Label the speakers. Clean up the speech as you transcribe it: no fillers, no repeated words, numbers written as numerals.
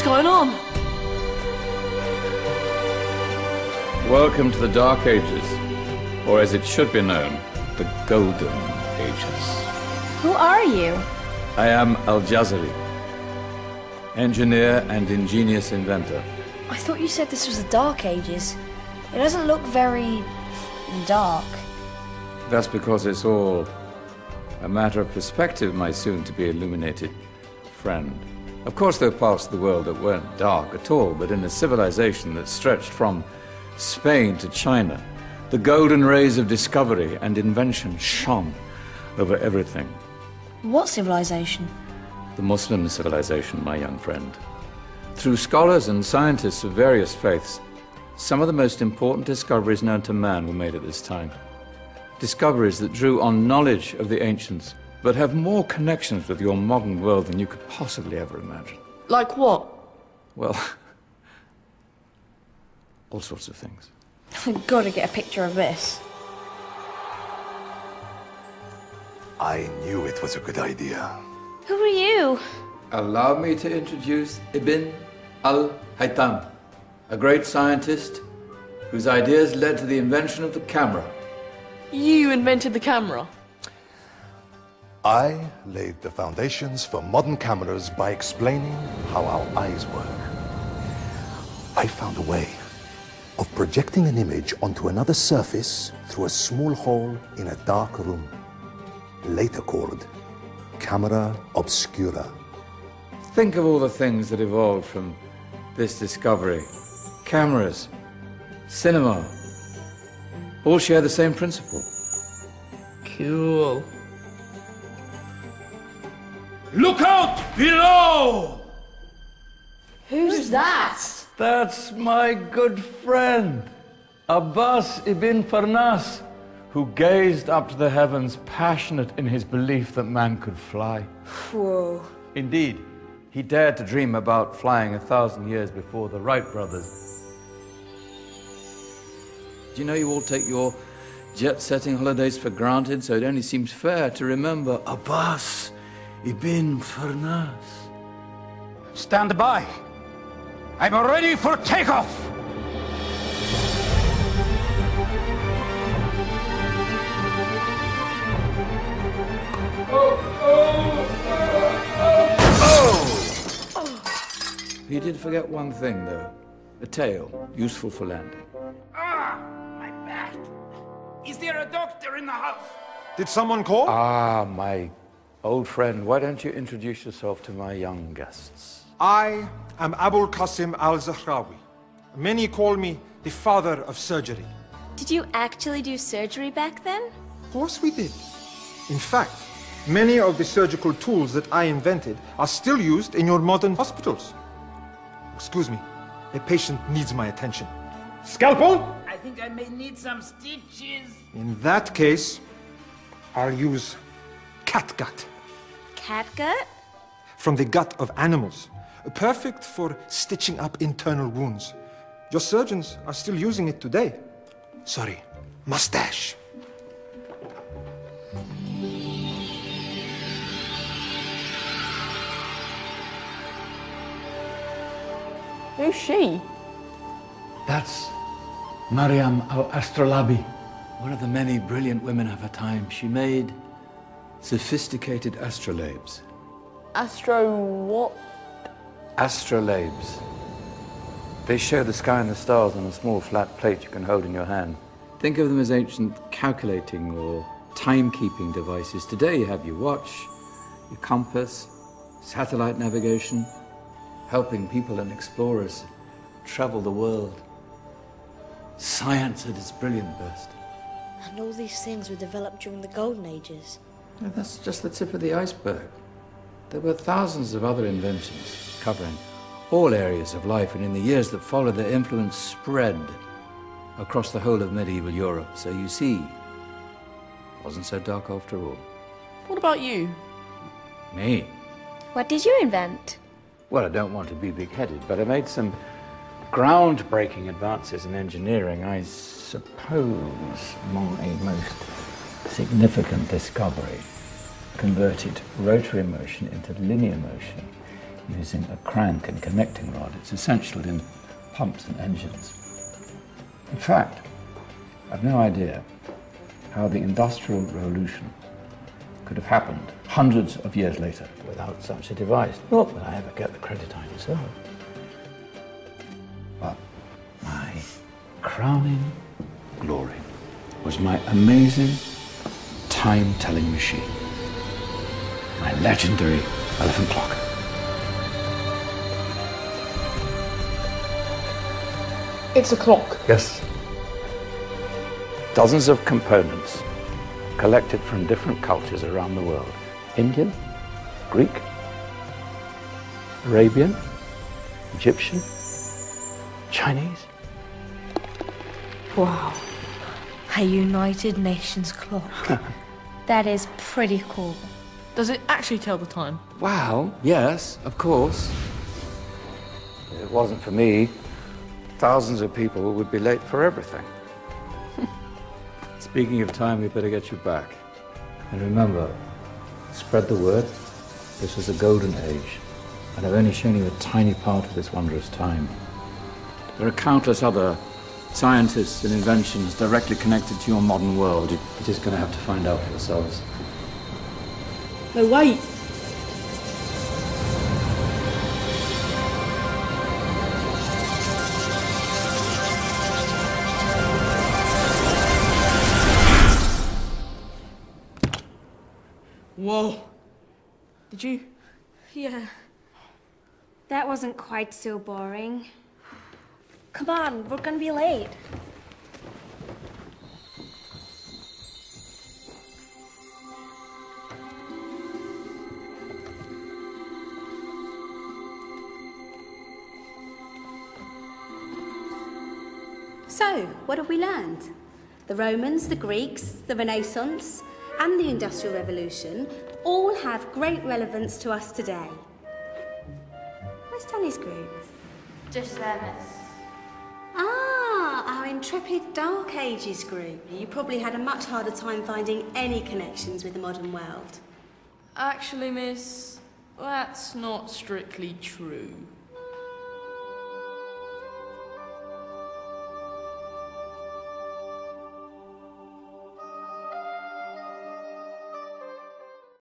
Speaker 1: What's going on?
Speaker 2: Welcome to the Dark Ages, or as it should be known, the Golden Ages.
Speaker 3: Who are you?
Speaker 2: I am Al-Jazari, engineer and ingenious inventor.
Speaker 3: I thought you said this was the Dark Ages. It doesn't look very dark.
Speaker 2: That's because it's all a matter of perspective, my soon-to-be illuminated friend. Of course, there were parts of the world that weren't dark at all, but in a civilization that stretched from Spain to China, the golden rays of discovery and invention shone over everything.
Speaker 3: What civilization?
Speaker 2: The Muslim civilization, my young friend. Through scholars and scientists of various faiths, some of the most important discoveries known to man were made at this time. Discoveries that drew on knowledge of the ancients, but have more connections with your modern world than you could possibly ever imagine.
Speaker 1: Like what?
Speaker 2: Well, all sorts of things.
Speaker 3: I've got to get a picture of this.
Speaker 4: I knew it was a good idea.
Speaker 3: Who are you?
Speaker 2: Allow me to introduce Ibn al-Haytham, a great scientist whose ideas led to the invention of the camera.
Speaker 1: You invented the camera?
Speaker 4: I laid the foundations for modern cameras by explaining how our eyes work. I found a way of projecting an image onto another surface through a small hole in a dark room, later called camera obscura.
Speaker 2: Think of all the things that evolved from this discovery. Cameras, cinema, all share the same principle.
Speaker 1: Cool.
Speaker 5: Look out below!
Speaker 3: Who's that?
Speaker 2: That's my good friend, Abbas ibn Farnas, who gazed up to the heavens, passionate in his belief that man could fly.
Speaker 3: Whoa.
Speaker 2: Indeed, he dared to dream about flying 1,000 years before the Wright brothers. Do you know you all take your jet-setting holidays for granted, so it only seems fair to remember Abbas ibn Farnas?
Speaker 5: Stand by. I'm ready for takeoff.
Speaker 2: He did forget one thing, though. A tail, useful for landing.
Speaker 5: Ah, my back. Is there a doctor in the house?
Speaker 4: Did someone call?
Speaker 2: Ah, my old friend, why don't you introduce yourself to my young guests?
Speaker 6: I am Abul Qasim al-Zahrawi. Many call me the father of surgery.
Speaker 3: Did you actually do surgery back then?
Speaker 6: Of course we did. In fact, many of the surgical tools that I invented are still used in your modern hospitals. Excuse me, a patient needs my attention. Scalpel?
Speaker 5: I think I may need some stitches.
Speaker 6: In that case, I'll use catgut.
Speaker 3: Catgut?
Speaker 6: From the gut of animals. Perfect for stitching up internal wounds. Your surgeons are still using it today. Sorry, mustache.
Speaker 1: Who's she?
Speaker 2: That's Maryam al-Astrolabi, one of the many brilliant women of her time. She made sophisticated astrolabes.
Speaker 1: Astro what?
Speaker 2: Astrolabes. They show the sky and the stars on a small flat plate you can hold in your hand. Think of them as ancient calculating or timekeeping devices. Today you have your watch, your compass, satellite navigation, helping people and explorers travel the world. Science at its brilliant best.
Speaker 3: And all these things were developed during the Golden Ages.
Speaker 2: And that's just the tip of the iceberg. There were thousands of other inventions covering all areas of life, and in the years that followed, their influence spread across the whole of medieval Europe. So you see, it wasn't so dark after all.
Speaker 1: What about you?
Speaker 2: Me?
Speaker 3: What did you invent?
Speaker 2: Well, I don't want to be big-headed, but I made some groundbreaking advances in engineering. I suppose my most significant discovery converted rotary motion into linear motion using a crank and connecting rod. It's essential in pumps and engines. In fact, I've no idea how the Industrial Revolution could have happened hundreds of years later without such a device. Not that I ever get the credit I deserve. But my crowning glory was my amazing time-telling machine, my legendary elephant clock.
Speaker 1: It's a clock.
Speaker 2: Yes. Dozens of components collected from different cultures around the world. Indian, Greek, Arabian, Egyptian, Chinese.
Speaker 3: Wow. A United Nations clock. That is pretty cool.
Speaker 1: Does it actually tell the time?
Speaker 2: Wow, yes, of course. If it wasn't for me, thousands of people would be late for everything. Speaking of time, we better get you back. And remember, spread the word. This was a golden age, and I've only shown you a tiny part of this wondrous time. There are countless other scientists and inventions directly connected to your modern world. You're just going to have to find out for yourselves.
Speaker 1: No, wait. Whoa. Did you?
Speaker 3: Yeah. That wasn't quite so boring. Come on, we're gonna be late.
Speaker 7: So, what have we learned? The Romans, the Greeks, the Renaissance, and the Industrial Revolution all have great relevance to us today. Where's Danny's group?
Speaker 3: Just there, miss.
Speaker 7: Ah, our intrepid Dark Ages group. You probably had a much harder time finding any connections with the modern world.
Speaker 1: Actually, miss, that's not strictly true.